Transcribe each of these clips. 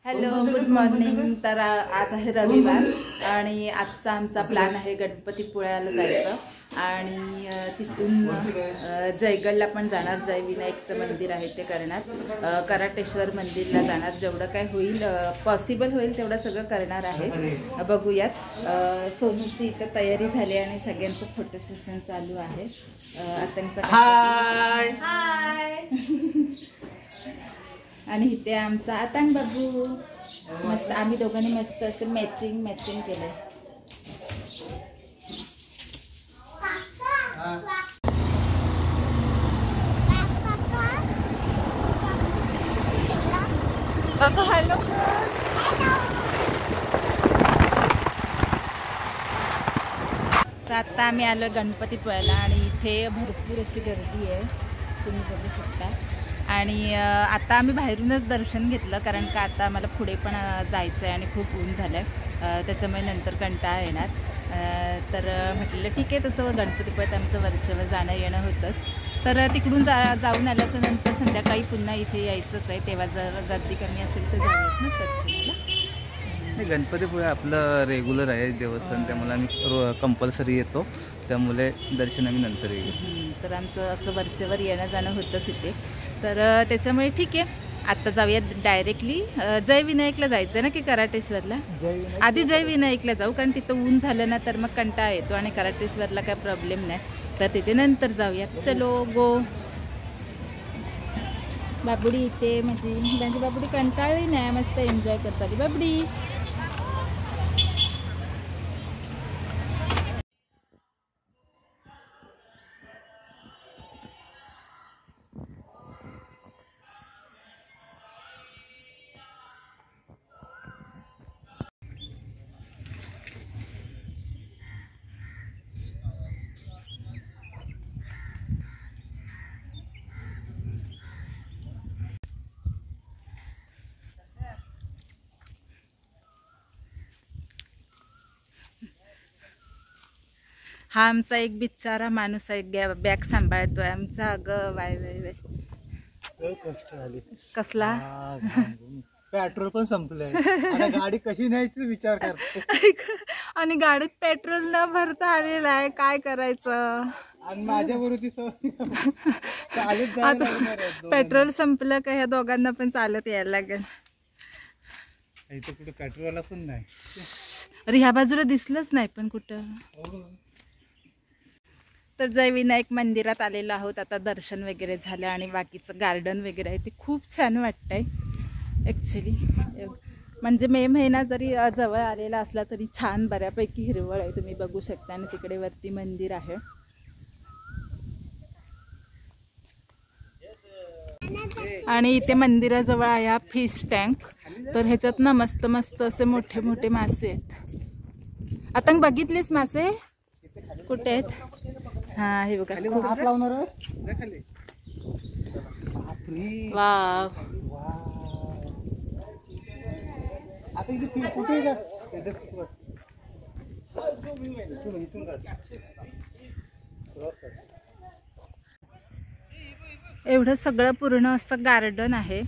Hello, good morning. तर आज आहे रविवार आणि आजचा आमचा प्लॅन आहे गणपतीपुळ्याला जायचं आणि तिथून जयगडला पण जाणार। जय विनायकचं मंदिर आहे ते करणार, कराटेश्वर मंदिरला जाणार। जेवढं काय होईल पॉसिबल होईल तेवढं सगळं करणार आहे। बघूयात। सोनूची इथं तयारी झाली आणि सगळ्यांचं फोटो सेशन चालू आहे। आतंकचा हाय हाय आणि इथे आमचा आतंक बाबू मस्त, आम्ही दोघांनी मस्त असं मॅचिंग केलंय। बाबा हॅलो। तर आता आम्ही आलो गणपतीपुळ्याला आणि इथे भरपूर अशी गर्दी आहे, तुम्ही बघू शकता। आणि आता आम्ही बाहेरूनच दर्शन घेतलं कारण का आता आम्हाला पुढे पण जायचं आहे आणि खूप ऊन झालं आहे, त्याच्यामुळे नंतर कंटाळा येणार। तर म्हटलं ठीक आहे, तसं गणपतीपुळ्यात आमचं वरचेवर जाणं येणं होतंच। तर तिकडून जाऊन आल्याच्या नंतर संध्याकाळी पुन्हा इथे यायचंच आहे, तेव्हा जर गर्दी कमी असेल तर जाऊयात ना दर्शनाला। गणपतीपुळे आपलं रेग्युलर आहे देवस्थान, त्यामुळे आम्ही कंपल्सरी येतो, त्यामुळे दर्शन आम्ही नंतर येऊ। तर आमचं असं वरचेवर येणं जाणं होतंच इथे, तर त्याच्यामुळे ठीक आहे आता जाऊयात डायरेक्टली। जय विनायकला जायचं ना की कराटेश्वरला? आधी जय विनायकला जाऊ कारण तिथं ऊन झालं ना तर मग कंटाळा येतो आणि कराटेश्वरला काय प्रॉब्लेम नाही, तर तिथे नंतर जाऊयात। चलो गो। बाबुडी इथे माझी बाबुडी कंटाळली नाही, मस्त एन्जॉय करत आली बाबुडी। हा आमचा एक बिचारा माणूस आहे, बॅग सांभाळतोय आमचा। अगं वाय वाय वाय कष्ट आले कसला, पेट्रोल पण संपलंय, गाडी कशी न्यायची विचार करते आणि गाडीत पेट्रोल न भरता आलेला आहे, काय करायचं। आणि माझ्या बरोबर पेट्रोल संपलं का ह्या दोघांना पण चालत यायला लागेल। इथं कुठे पेट्रोलला पण नाही, अरे ह्या बाजूला दिसलंच नाही पण कुठं। तर जय विनायक मंदिरात आलेलो आहोत, आता दर्शन वगैरे झालं आणि बाकीचं गार्डन वगैरे आहे ते खूप छान वाटतंय ॲक्च्युली। म्हणजे मे महिना जरी जवळ आलेला असला तरी छान बऱ्यापैकी हिरवळ आहे, तुम्ही बघू शकता। आणि तिकडे वरती मंदिर आहे। आणि इथे मंदिराजवळ आहे हा फिश टँक, तर ह्याच्यात ना मस्त मस्त असे मोठे मोठे मासे आहेत। आता बघितलेस मासे कुठे आहेत? हा हे बघा, वाव। एवढं सगळं पूर्ण असं गार्डन आहे,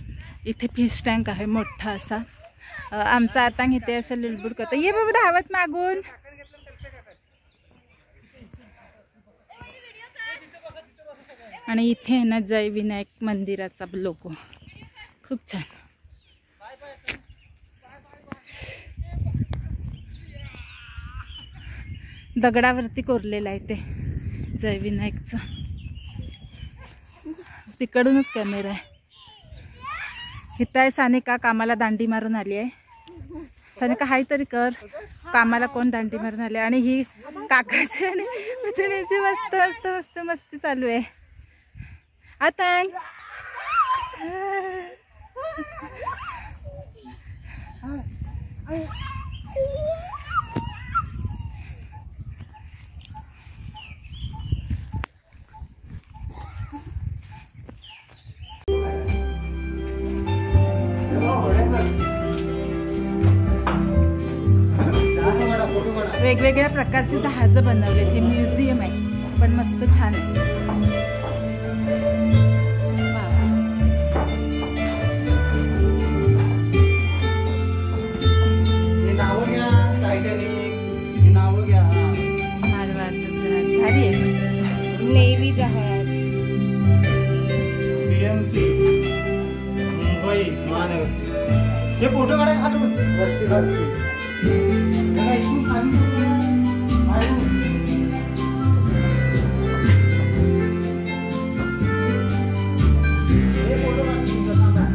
इथे फिश टँक आहे मोठा असा। आमचा आता इथे असं लिलबुड करतो, ये बाबा धावत मागून। आणि इथे आहे ना जय विनायक मंदिराचा लोगो, खूप छान। दगडावरती कोरलेलं आहे ते जय विनायकचं। तिकडूनच कॅमेरा आहे। इथं आहे सानिका, कामाला दांडी मारून आली आहे। सानिका हाय तरी कर, कामाला कोण दांडी मारून आले। आणि ही काकाची आणि मित्राची मस्त मस्त मस्त मस्ती चालू आहे। आता वेगवेगळ्या प्रकारची जहाजं बनवले, ते म्युझियम आहे पण मस्त छान आहे। हे फोटो काढा खालून वरती वरती त्याला इथून खाली खालून. हे फोटो काढ तुमचा काका.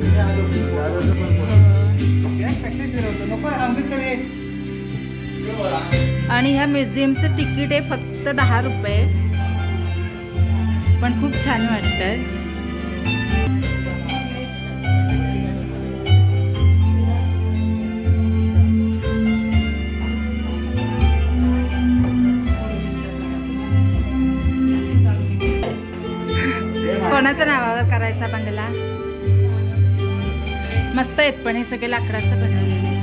हे आलो पण हे कसे फिरवतो नको आम्ही करे. आणि ह्या म्युझियमचं तिकीट आहे फक्त 10 रुपये, पण खूप छान वाटतंय. कोणाच्या नावावर करायचा बंगला? मस्त आहेत, पण हे सगळे लाकडाचं बनवलेले आहेत.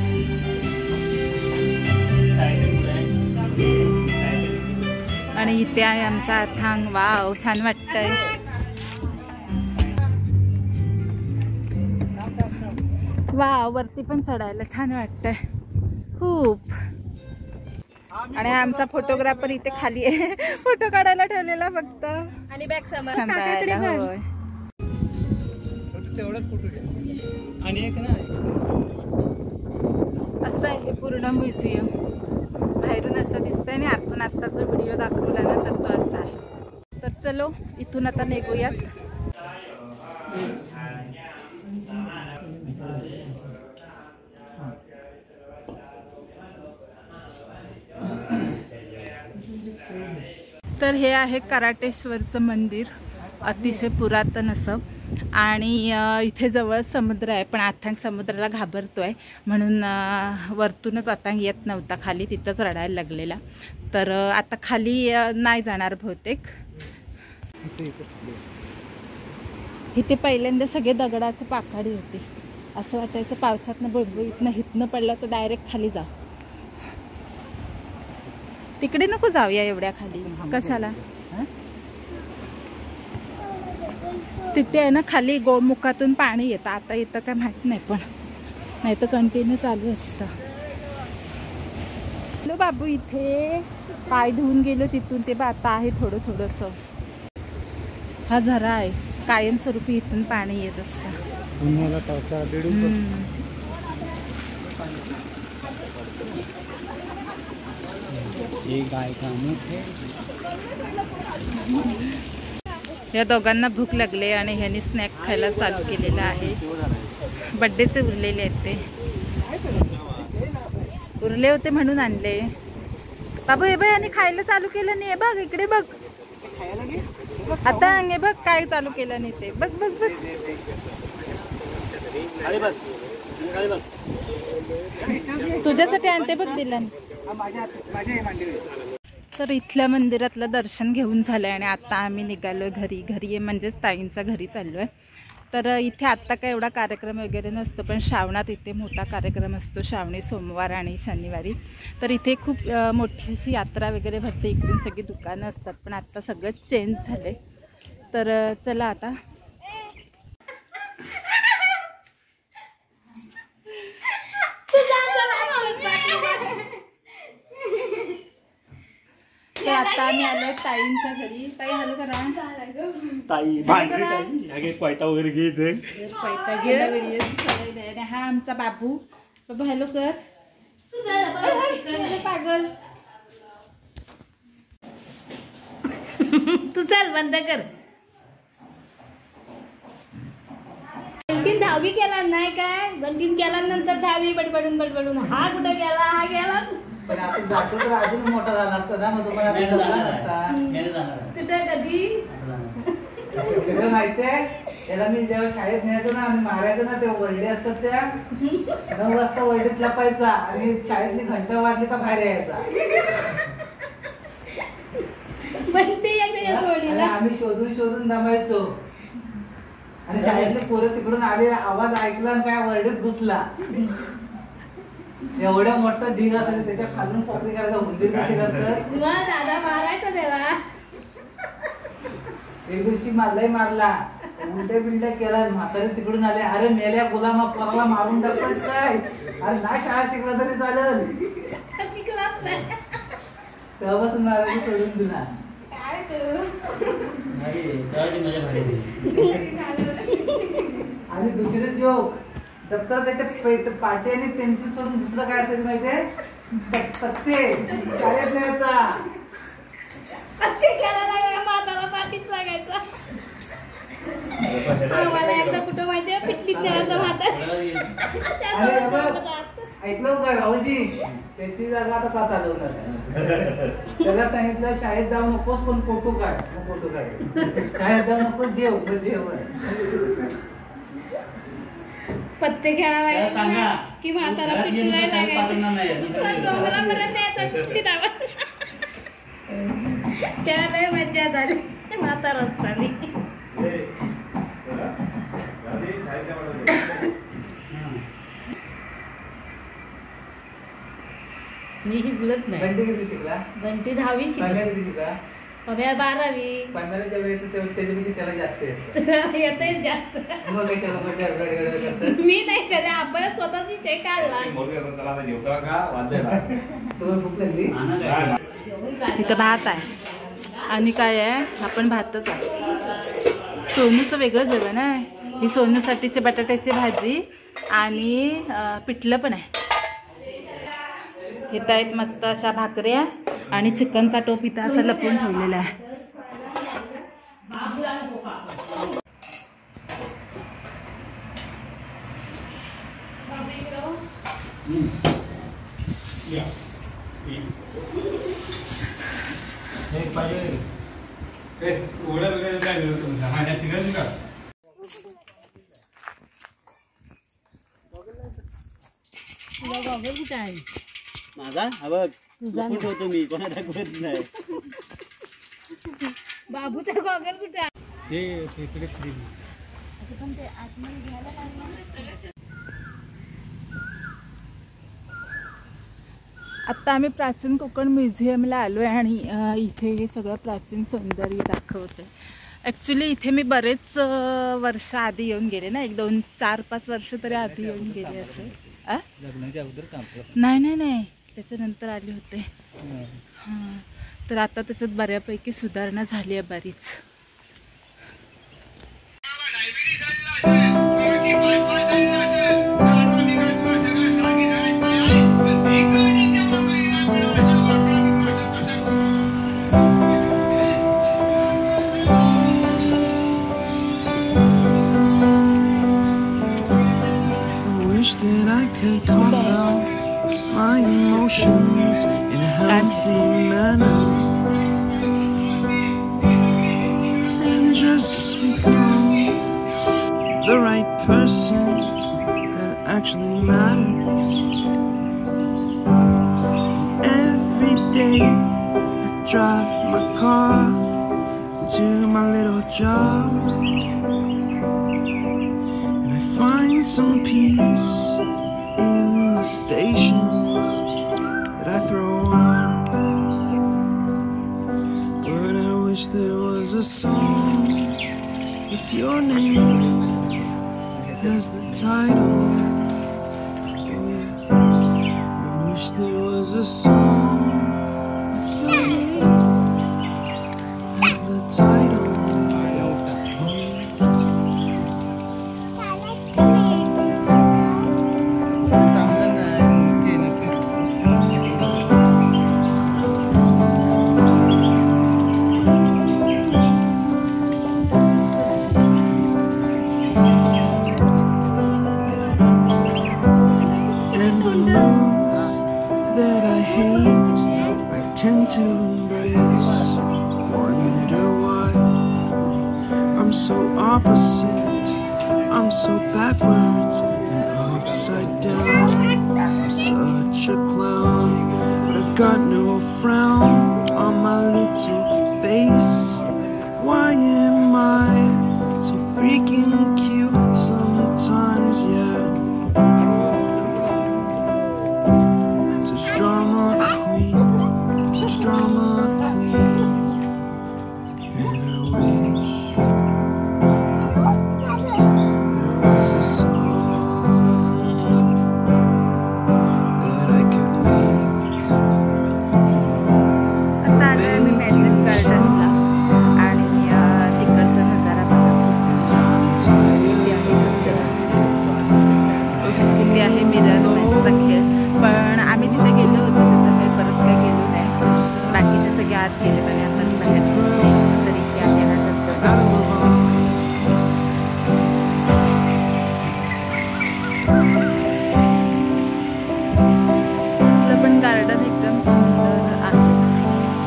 आणि इथे आहे आमचा अथांग. वाव, छान वाटतंय. वाव, वरती पण चढायला छान वाटतंय खूप. आणि आमचा फोटोग्राफर इथे खाली आहे, फोटो काढायला ठेवलेला फक्त. आणि बॅग सांभाळायला. होय, तेवढाच फोटो घ्या. आणि एक ना असं आहे पूर्ण म्युझियम. बाहेरून असं दिसतंय आणि आतून आता जो व्हिडिओ दाखवला ना तर तो असा आहे. तर चलो इथून आता निघूयात. तर हे आहे कराटेश्वरचं मंदिर, अतिशय पुरातन असं. आणि इथे जवळ समुद्र आहे, पण अथांग समुद्राला घाबरतोय म्हणून वरतूनच अथांग येत नव्हता खाली, तिथंच रडायला लागलेला. तर आता खाली नाही जाणार बहुतेक. इथे पहिल्यांदा सगळे दगडाचे पाखाडी होते. असं वाटायचं पावसातनं बुडबुडीतनं हितनं पडलं तर डायरेक्ट खाली जा. तिकडे नको जाऊया एवढ्या खाली, कशाला? तिथे आहे ना खाली गोमुखातून पाणी येतं. आता येतं काय माहित नाही, पण नाही तर कंटिन्यू चालू असतं. हॅलो बाबू, इथे पाय धुवून गेलो तिथून ते आता आहे थोडं थोडंसं. हा झरा आहे, कायमस्वरूपी इथून पाणी येत असतं. या दोघांना भूक लागले आणि ह्यांनी स्नॅक खायला चालू केलेला आहे. बड्डेचे उरलेले आहेत ते, उरले होते म्हणून आणले. बाबू हे बघ, आणि खायला चालू केलं नाही. बघ इकडे बघ, आता हे बघ काय चालू केलं नाही ते. बघ बघ बघ, तुझ्यासाठी आणते बघ दिलं. तर इथल्या मंदिरातलं दर्शन घेऊन झालंय आणि आता आम्ही निघालोय घरी. घरी म्हणजेच ताईंच्या घरी चाललोय. तर इथे आत्ता काय एवढा कार्यक्रम वगैरे नसतो, पण श्रावणात इथे मोठा कार्यक्रम असतो, श्रावणी सोमवार आणि शनिवारी. तर इथे खूप मोठी अशी यात्रा वगैरे भरते, इकडून सगळी दुकानं असतात. पण आत्ता सगळं चेंज झालंय. तर चला आता तर आता आम्ही आलोय ताईंच्या घरी. ताई हॅलो करा. ताई भांडरी ताई पैता वगैरे घेते, पैता घ्यायला व्हिडिओ. आणि हा आमचा बाबू. बाबू हॅलो कर. पागल तू चल बंद कर. 10वी केला नाही काय, 2-3 केल्यानंतर 10वी बडबडून बडबडून हा कुठे गेला, हा गेला. पण आपण जातो तर अजून मोठा झाला असता ना, मग तुम्हाला कुठं कधी माहितीये. त्याला मी जेव्हा शाळेत न्यायचो ना, आम्ही मारायचो ना, तेव्हा वरडे असतात त्या 9 वाजता वरडीत लपायचा आणि शाळेतली घंटा वाजली का बाहेर यायचा. आम्ही शोधून शोधून दमायचो आणि शाळेतले पोरं तिकडून आले, आवाज ऐकला आणि काय वरडीत घुसला. एवढ्या मोठा ढीग असायचा, त्याच्या खालून पॉपरी करायचा. उंदीर कसे करतात दादा मारायचा त्याला. एक दिवशी मलाही मारला, उलट्या बिलट्या केला. म्हातारे तिकडून आले, अरे मेल्या गुलामा पोराला मारून टाकतोस काय? अरे ना शाळा शिकला तरी चालेल. शिकलाच नाही तेव्हापासून मारायला सोडून दिला. काय करू. आणि दुसरे जोक दप्तर त्याच्या पाटी आणि पेन्सिल सोडून दुसरं काय असेल माहितीये पत्ते शाळेत न्यायचा म्हातारा पाठीच लागायचा. आम्हाला एकदा कुठं माहितीये पिटलीत न्यायचा म्हातारा. ऐकलं काय भाऊजी त्याची जागा आता तात आलवणार त्याला सांगितलं शाळेत जाऊ नकोस पण फोटो काढ मग फोटो काढ शाळेत जाऊ नकोस जेव मग जेवण पत्ते खेळायला सांगा की म्हातारा पिटली नाही लागायचं. डोंगरापर्यंत यायचा पिटली दाबा. त्या लय मज्जा झाली म्हातारा असताना. मी शिकलोच नाही. बंटी किती शिकला? बंटी 10वी शिकला. किती शिकला? पव्या 12वी. पन्नाला जेवढे येतं त्याच्यापेक्षा त्याला जास्त येतं. येतच जास्त. मग कशाला म्हणजे गडगड करतात? मी नाही करे अभ्यास स्वतःच विषय काढला. तुला भूक लागली? इथं भात आहे आणि काय आहे आपण भातच आहे. सोनूचं वेगळं जेवण आहे. ही सोनूसाठीची बटाट्याची भाजी आणि पिठलं पण आहे. इथं आहेत मस्त अशा भाकऱ्या आणि चिकनचा टोप इथं असं लपवून ठेवलेला आहे. कुठे आहे माझा ठेवतो मी कोणा दाखवत नाही. बाबूचा गॉगल कुठे आहे? आत्ता आम्ही प्राचीन कोकण म्युझियमला आलो आहे आणि इथे हे सगळं प्राचीन सौंदर्य दाखवते. ॲक्च्युली इथे मी बरेच वर्ष आधी येऊन गेले ना, 1, 2, 4, 5 वर्ष तरी आधी येऊन गेले असे. लग्नाच्या अगोदर काम नाही त्याच्यानंतर आले होते. हां तर आता त्याच्यात बऱ्यापैकी सुधारणा झाली आहे बरीच. My emotions in a healthy manner and just become the right person that actually matters. Every day I drive my car to my little job and I find some peace in the stations that I throw on. But I wish there was a song with your name as the title. Oh yeah, I wish there was a song with your name as the title. To embrace, wonder why I'm so opposite, I'm so backwards and upside down. I'm such a clown, but I've got no frown on my little face. Why am I so freaking cute sometimes? Yeah, I'm such drama queen, such drama queen, and I wish there was a song that I could make. आता आलोय मी magic गार्डनला आणि इथे आहे mirror मॅचचा खेळ, पण आम्ही तिथे गेलो होतो त्याच्यामुळे परत काय गेलो नाही. बाकीचे सगळे आत गेले आणि आपण बाहेर तरी इथे आहे ना धबधबा. इथलं पण गार्डन एकदम सुंदर आहे.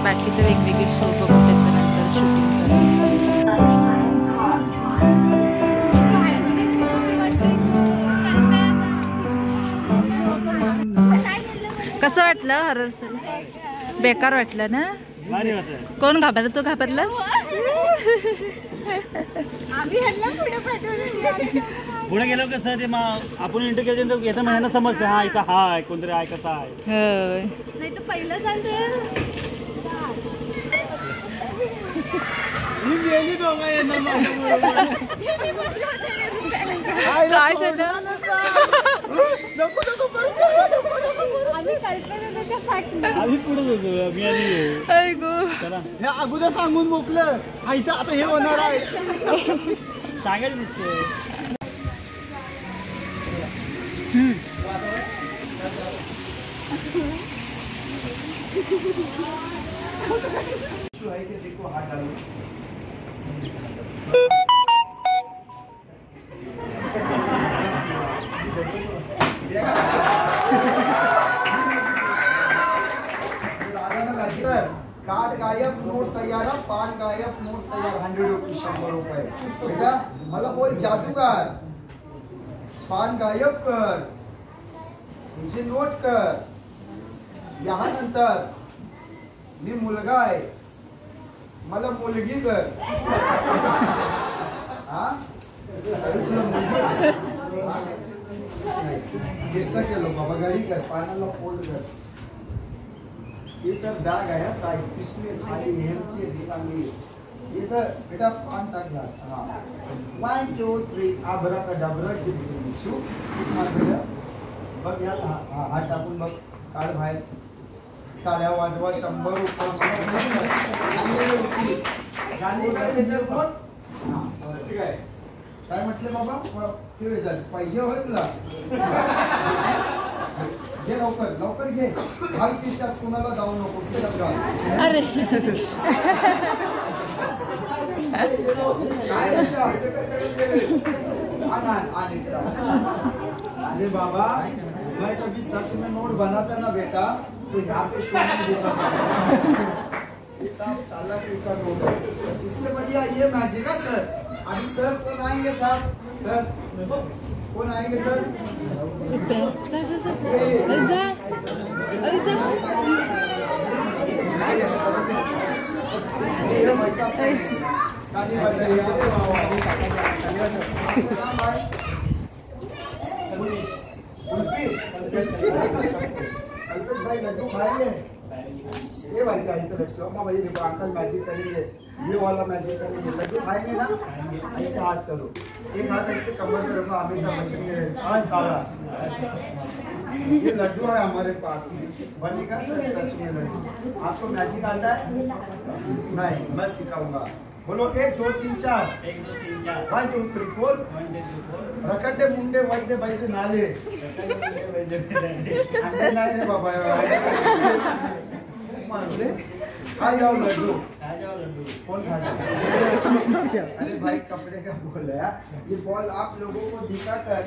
बाकीचे वेगवेगळे शो बघू त्याच्यानंतर शूटिंग करू. कसं वाटलं हॉरर फिल्म? बेकार वाटलं ना? कोण घाबरलं? तू घाबरलास? पुढे गेलो कसं ते आपण इंटर केल्यानंतर येतं महिन्यानं समजते हा इथं हाय कोणतरी आहे कसा आहे. नाही तर पहिलं चालतं. काय झालं? आम्ही पुढे होतो मी आणि हे अगोदर सांगून मोकलं इथं आता हे होणार आहे सांगायचं दिसतं. कार्ड गायब नोट तैयार पान गायब नोट तैयार 100 रुपये 100 रुपये बेटा मला बोल जादूगार पान गायब कर हिची नोट कर यानंतर मी मुलगा आहे मला मुलगी कर हा चेष्टा केलो बाबा गाडी कर पानाला फोल्ड कर. ये सर बैग है ताकि इसमें खाली हेम की निकाली ये सर बेटा पान तक जा हां 1 2 3 आबरा का डबरा की बिचू हां बेटा बघ या हात टाकून बघ काढ बाहेर टाळ्या वाजवा 100 रुपये गाणी काय कोण हां ठीक आहे काय म्हटले बाबा ठेव जा पैसे होय तुला घे लवकर लवकर घे घाल खिशात कुणाला जाऊ नको खिशात घाल. अरे अरे बाबा मैं कभी सच में नोट बनाता ना बेटा तो यहाँ पे शो नहीं देता ये साहब साला का नोट है इससे बढ़िया ये मैजिक है सर. अभी सर कौन आएंगे साहब सर कौन आएंगे सर अल्पेश भाई लड्डू खाएंगे ये भाई का इंटरेस्ट भाई देखो अंकल मैजिक करेंगे ये वाला मैजिक करेंगे लड्डू खाएंगे ना ऐसे हाथ करो एक हाथ ऐसे कमर में रखो अमिताभ बच्चन के सारा ये लड्डू है हमारे पास बनेगा सर सच में लड्डू. आपको मैजिक आता है नहीं मैं सिखाऊंगा बोलो 1 2 3 4 1 2 3 4 1 2 3 4 रखटे मुंडे वैद्य वैद्य नाले अंडे नाही रे बाबा खा जाओ लड्डू कौन खा जाओ अरे भाई कपड़े का बोल है ये बॉल आप लोगों को दिखा कर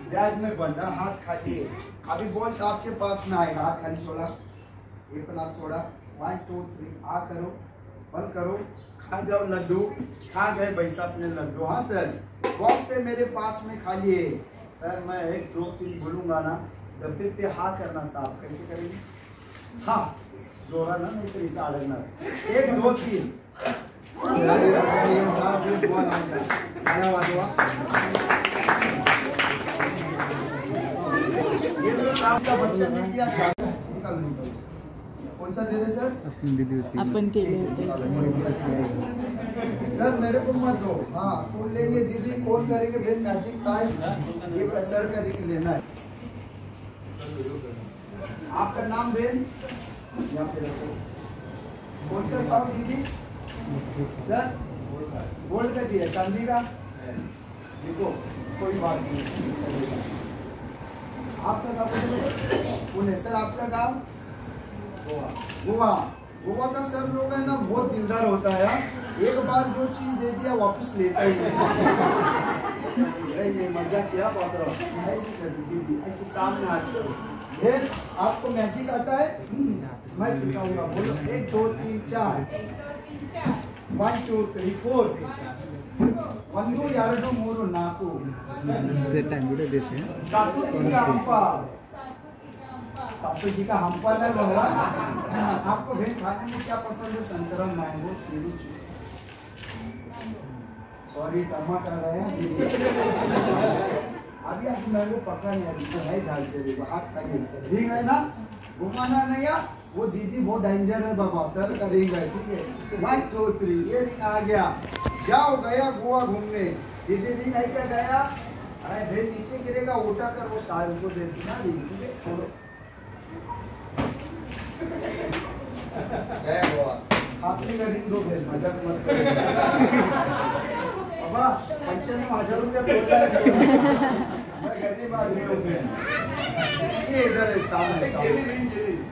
ब्याज में बंधा हाथ खाली है अभी बॉल आपके पास में आएगा हाथ खाली छोड़ा एक हाथ छोड़ा 1 2 3 आ करो बंद करो खा जाओ लड्डू खा गए पैसा अपने लड्डू. हाँ सर बॉक्स है मेरे पास में खाली है सर मैं 1 2 3 बोलूंगा ना डब्बे पे हाँ करना साहब कैसे करेंगे हाँ जोरा ना नहीं तो इतना अड़कना 1 2 3 कौन सा दे रहे सर आपण केले होते. सर मेरे को मत दो हाँ कौन लेंगे दीदी कौन करेंगे बहन मैजिक टाइम ये सर करके लेना है. आपका नाम बहन यहाँ पे रखो कौन सा पाओ दीदी सर गोल्ड का दिया चांदी का देखो कोई बात नहीं चलेगा। आपका गाँव पुणे सर, आपका गाँव गोवा। गोवा गोवा का सर लोग है ना बहुत दिलदार होता है यार। एक बार जो चीज दे दिया वापस लेता ही नहीं। मजा किया पात्र ऐसे कर दीदी, ऐसे सामने हाथ करो। फिर आपको मैजिक आता है? मैं सिखाऊंगा, बोलो 1 2 3 4 1 2 3 4 1 2 2 3 4 टाइम भी देते हैं। सातों जी का हम्पा, सासू जी का हम्पा नहीं भगवान। आपको भेज खाने में क्या पसंद है? संतरा, मैंगो, कीवी, सॉरी टमाटर है। अभी आप मैंगो पका नहीं, इसको नहीं झाड़ते देखो हाथ का ये रिंग है ना, घुमाना नहीं है। वो दीदी बहुत डेंजर है बाबा, सर का रिंग है, ठीक है। 1 2 3 ये रिंग आ गया। जाओ गया गोवा घूमने। दीदी रिंग है क्या गया? अरे फिर नीचे गिरेगा, उठा कर वो सारे को देती ना रिंग, ठीक है छोड़ो। गया गोवा, आपने का रिंग दो फिर मजाक मत करो बाबा। 95,000 रुपया बोलता है, मैं गरीब आदमी हूँ। ये इधर है सामने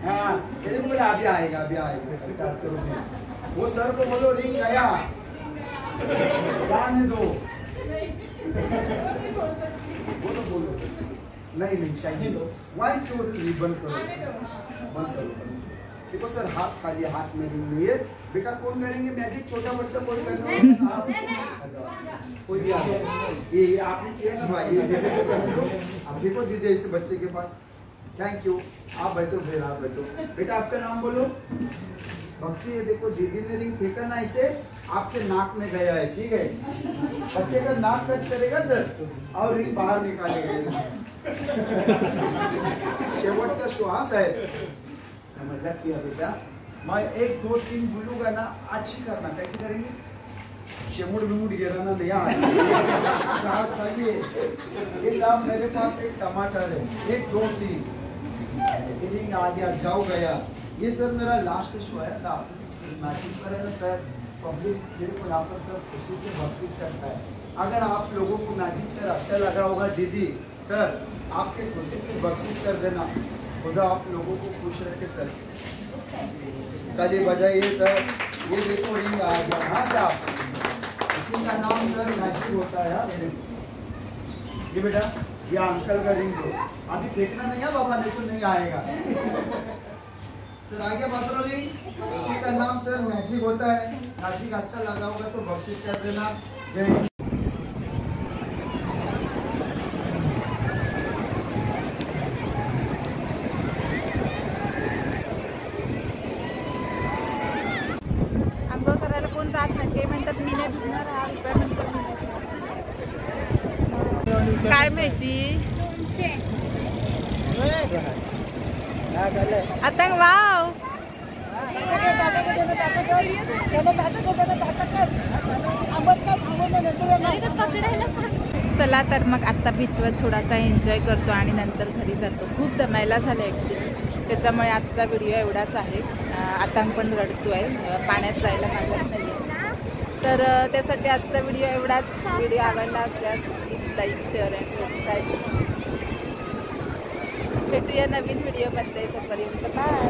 हाँ, ये बोले अभी आएगा अभी आएगा। साथ करो वो सर को बोलो रिंग गया, जाने दो। बोलो बोलो नहीं नहीं चाहिए। 1 2 3 बंद करो बंद करो। देखो सर हाथ खाली, हाथ में रिंग नहीं है। बेटा कौन करेंगे मैजिक? छोटा बच्चा कौन करना? कोई भी ये आपने किया ना भाई, ये दे दो। अब देखो दीदी इस बच्चे के पास। थैंक यू, आप बैठो फिर आप बैठो। बेटा आपका नाम बोलो। भक्ति है, देखो दीदी ने रिंग फेंका ना, इसे आपके नाक में गया है, ठीक है। बच्चे का नाक कट करेगा सर और रिंग बाहर निकालेगा। शेवटचा श्वास है। मजाक किया बेटा। मैं 1 2 3 बोलूंगा ना, अच्छी करना। कैसे करेंगे? शेमुड़ विमुड़ गिराना नहीं खाइए। ये साहब मेरे पास एक टमाटर है। 1 2 3 रिंग आ गया, जाओ गया। ये सर मेरा लास्ट शो है साहब। मैजिक करे ना सर, पब्लिक मेरे को यहाँ पर सर खुशी से बख्शिश करता है। अगर आप लोगों को मैजिक सर अच्छा लगा होगा, दीदी सर आपके खुशी से बख्शिश कर देना। खुदा आप लोगों को खुश रखे सर। ताली बजाइए सर। ये देखो रिंग आ गया। हाँ साहब, इसी का नाम सर मैजिक होता है यार। ये बेटा ये अंकल का रिंग दो। अभी देखना नहीं है बाबा, नहीं तो नहीं आएगा। सर आ गया पात्रो रिंग। इसी का नाम सर मैजिक होता है। मैजिक अच्छा लगा होगा तो बख्शिश कर देना। जय हिंद। आंघोळ करायला कोण जात नाही, ते म्हणतात मी नाही भिजणार, हा रुपया म्हणतात मी नाही भिजणार. काय माहिती आता वाव चला तर मग आता बीचवर थोडासा एन्जॉय करतो आणि नंतर घरी जातो. खूप दमायला झालं ॲक्च्युली, त्याच्यामुळे आजचा व्हिडिओ एवढाच आहे. आता पण रडतोय, पाण्यात जायला मागत नाही आहे. तर त्यासाठी आजचा व्हिडिओ एवढाच. व्हिडिओ आवडला असल्यास please like share and subscribe. भेटूया नवीन व्हिडिओमध्ये, तोपर्यंत बाय.